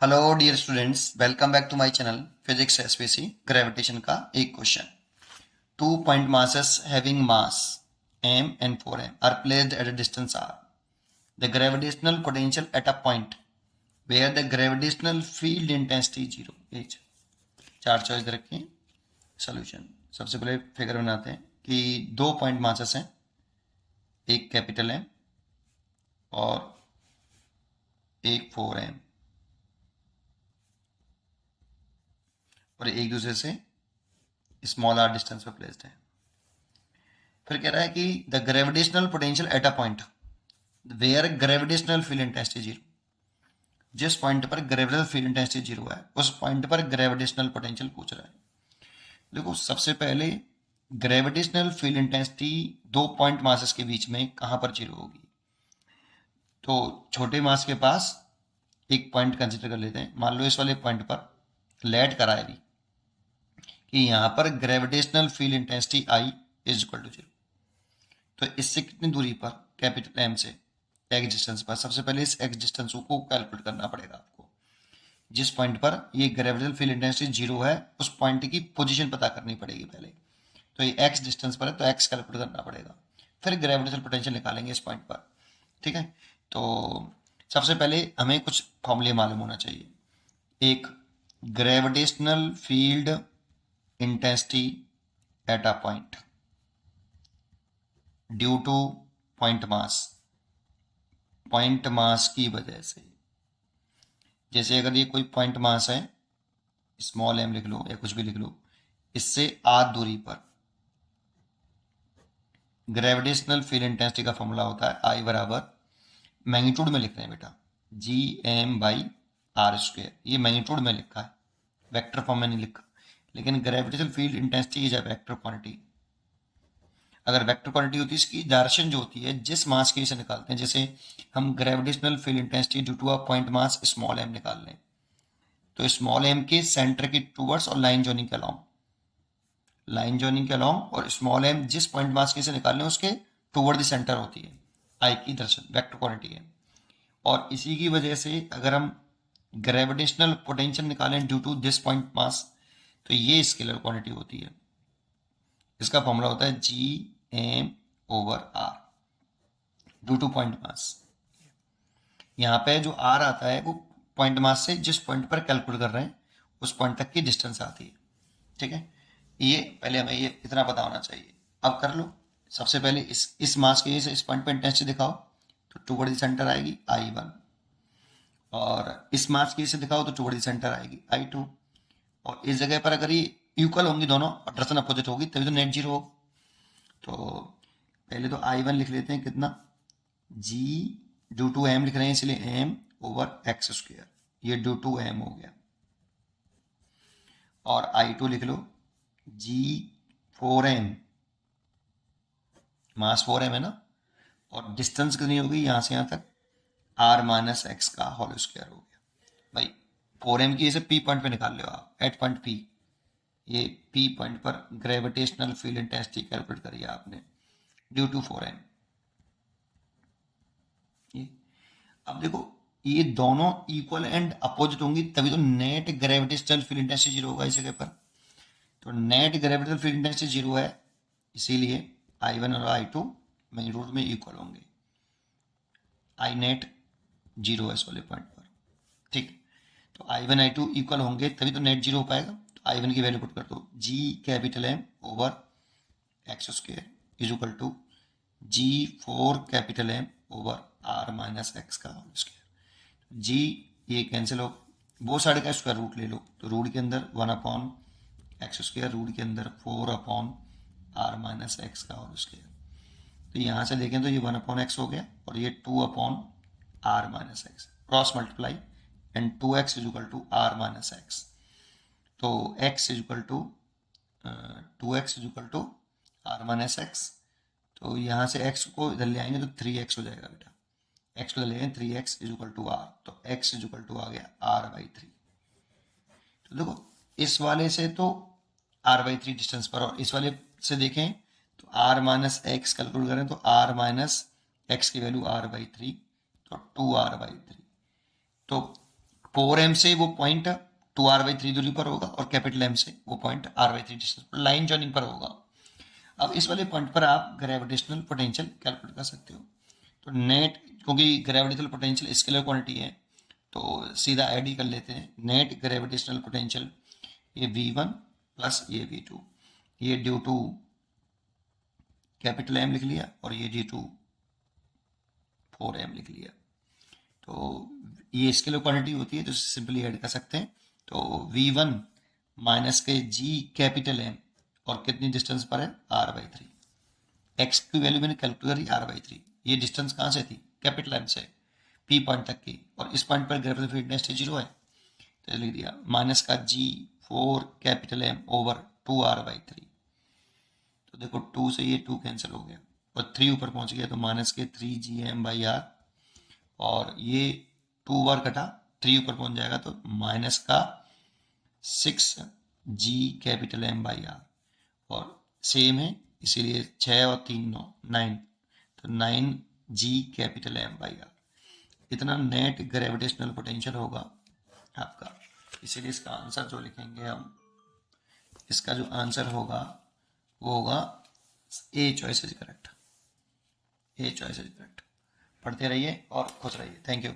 Hello dear students, welcome back to my channel physics SPC gravitation का एक question. 2 point masses having mass m and 4m are placed at a distance r. The gravitational potential at a point where the gravitational field intensity is 0 is। चार choice रखें। Solution सबसे पहले figure बनाते हैं कि 2 point masses हैं, एक capital है और एक 4m, और एक दूसरे से स्मॉल आर डिस्टेंस पर प्लेस्ड है। फिर कह रहा है कि the gravitational potential at a point where gravitational field intensity 0। जिस पॉइंट पर ग्रेविटेशनल फील्ड इंटेंसिटी 0 है उस पॉइंट पर ग्रेविटेशनल पोटेंशियल पूछ रहा है। देखो, सबसे पहले gravitational field intensity 2 point masses के बीच में कहां पर 0 होगी। तो छोटे मास के पास एक पॉइंट कंसिडर कर लेते हैं। मान लो इस वाले पॉइंट पर लेट कराएगी कि यहां पर gravitational field intensity I is equal to 0। तो इससे कितनी दूरी पर, कैपिटल एम से एक्स डिस्टेंस पर, सबसे पहले इस एक्स डिस्टेंस को कैलकुलेट करना पड़ेगा आपको। जिस पॉइंट पर ये ग्रेविटेशनल फील्ड इंटेंसिटी 0 है उस पॉइंट की पोजीशन पता करनी पड़ेगी पहले। तो ये एक्स डिस्टेंस पर है तो एक्स कैलकुलेट करना पड़ेगा, फिर ग्रेविटेशनल पोटेंशियल निकालेंगे इस पॉइंट पर। ठीक है, तो सबसे पहले हमें कुछ फॉर्मूले मालूम होना चाहिए। एक, gravitational field intensity at a point due to point mass, point mass की वजह से। जैसे अगर ये कोई पॉइंट मास है, स्मॉल एम लिख लो या कुछ भी लिख लो, इससे आध दूरी पर ग्रेविटेशनल फील्ड इंटेंसिटी का फॉर्मूला होता है आई बराबर, मैग्नीट्यूड में लिख रहे हैं बेटा, G M by R square. ये मैग्नीट्यूड में लिखा है, वेक्टर फॉर्म में नहीं लिखा। लेकिन gravitational field intensity is a vector quantity. अगर वेक्टर क्वांटिटी होती है, इसकी डायरेक्शन जो होती है जिस मास के से निकालते हैं, जैसे हम gravitational field intensity due to a point mass small M निकाल लें, तो स्मॉल एम के सेंटर के टूवर्ड्स और लाइन जॉइनिंग के अलोंग, लाइन जॉइनिंग के अलोंग, और स्मॉल एम जिस पॉइंट मास के से निकाल लें उसके टूवर्ड द सेंटर होती है। आई की दर्शन वेक्टर क्वांटिटी है। और इसी की वजह से अगर हम ग्रेविटेशनल पोटेंशियल निकालें due to this point mass, तो ये स्केलर क्वांटिटी होती है। इसका फॉर्मूला होता है G M over R due to point mass. यहाँ पे जो आर आता है वो पॉइंट मास से जिस पॉइंट पर कैलकुलेट कर रहे हैं उस पॉइंट तक की डिस्टेंस आती है। ठीक है, ये पहले हमें ये इतना पता होना चाहिए। अब कर लो, सबसे पहले इस मास के इस पॉइंट पर इंटेंसिटी दिखाओ, तो टूवर्ड द सेंटर आएगी I1, और इस मास की से दिखाओ तो टूवर्ड द सेंटर आएगी I2। और इस जगह पर अगर ये इक्वल होंगी दोनों और डायरेक्शन अपोजिट होगी तभी तो नेट जीरो होगा। तो पहले तो I1 लिख लेते हैं, कितना, जी ड्यू टू एम लिख रहे हैं इसलिए एम ओवर एक्स स्क्वेयर, ये ड्यू टू एम हो गया। और I2 लिख लो, जी 4m, मास 4m है ना, और डिस्टेंस कितनी होगी यहाँ से यहाँ तक, r माइनस एक्स का होल स्क्वायर हो गया। भाई 4m की इसे p पॉइंट पे निकाल लो आप, एट पॉइंट p, ये p पॉइंट पर ग्रेविटेशनल फील्ड इंटेंसिटी कैलकुलेट करिए आपने ड्यू टू 4m। ये अब देखो, ये दोनों इक्वल एंड अपोजिट होंगी तभी तो नेट ग्रेविटेशनल फील्ड इंटेंसिटी 0 होगा इस जगह पर। तो नेट ग्रेविटेशनल फील्ड इंटेंसिटी 0 है, इसीलिए I1 और I2 मैग्नीट्यूड में इक्वल होंगे। आई नेट 0 है इस वाले पॉइंट पर। ठीक, तो I1 I2 इक्वल होंगे तभी तो नेट 0 हो पाएगा। तो I1 की वैल्यू पुट कर दो, G capital M over x square is equal to G 4 capital M over r minus x का होल स्क्वायर। जी ये कैंसिल हो, वो साइड का स्क्वायर रूट ले लो, तो रूट के अंदर 1 अपॉन एक्स स्क्वायर, रूट के अंदर 4 अपॉन आर माइनस एक्स का होल स्क्वायर। तो यहाँ से देखें तो ये 1 अपॉन एक्स हो गया और ये 2 upon R minus x, cross multiply, and 2x is equal to R minus x. तो x is equal to 2x is equal to R minus x. तो यहाँ से x को इधर ले आएंगे तो 3x हो जाएगा बेटा, x को इधर ले आएंगे 3x is equal to R, तो x इज इक्वल टू आ गया r/3। तो देखो, इस वाले से तो r/3 डिस्टेंस पर, और इस वाले से देखें तो r माइनस एक्स कैलकुलेट करें तो r माइनस एक्स की वैल्यू r/3, तो 2r/3। तो 4m से वो पॉइंट 2r/3 दूरी पर होगा और कैपिटल M से वो पॉइंट r/3 डिस्टेंस पर लाइन जॉइनिंग पर होगा। अब इस वाले पॉइंट पर आप ग्रेविटेशनल पोटेंशियल कैलकुलेट कर सकते हो। तो नेट, क्योंकि ग्रेविटेशनल पोटेंशियल स्केलर क्वांटिटी है तो सीधा ऐड ही कर लेते हैं। नेट ग्रेविटेशनल पोटेंशियल ये V1 प्लस ये V2, ये ड्यू टू कैपिटल M लिख लिया और ये ड्यू टू 4m लिख लिया। तो ये स्केलर क्वांटिटी होती है तो सिंपली ऐड कर सकते हैं। तो V1 माइनस के G कैपिटल M और कितनी डिस्टेंस पर है r/3। x की वैल्यू मैंने कैलकुलेट करी r/3। ये डिस्टेंस कहाँ से थी कैपिटल M से P पॉइंट तक की, और इस पॉइंट पर ग्रेविटेशनल फील्ड डेंसिटी 0 है तो लिख दिया माइनस का G4 capital M over 2r/3। तो देखो 2 से ये 2 कैंसिल हो गया और 3 ऊपर पहुंच गया तो माइनस के 3gm/r, और ये 2 बार कटा 3 ऊपर पहुंच जाएगा तो माइनस का 6g कैपिटल M/r, और सेम है इसीलिए 6 और 3 9 तो 9g कैपिटल M/r। इतना नेट ग्रेविटेशनल पोटेंशियल होगा आपका। इसीलिए इसका आंसर जो लिखेंगे हम, इसका जो आंसर होगा वो होगा a choice is correct. A choice is correct. पढ़ते रहिए और खुश रहिए। Thank you.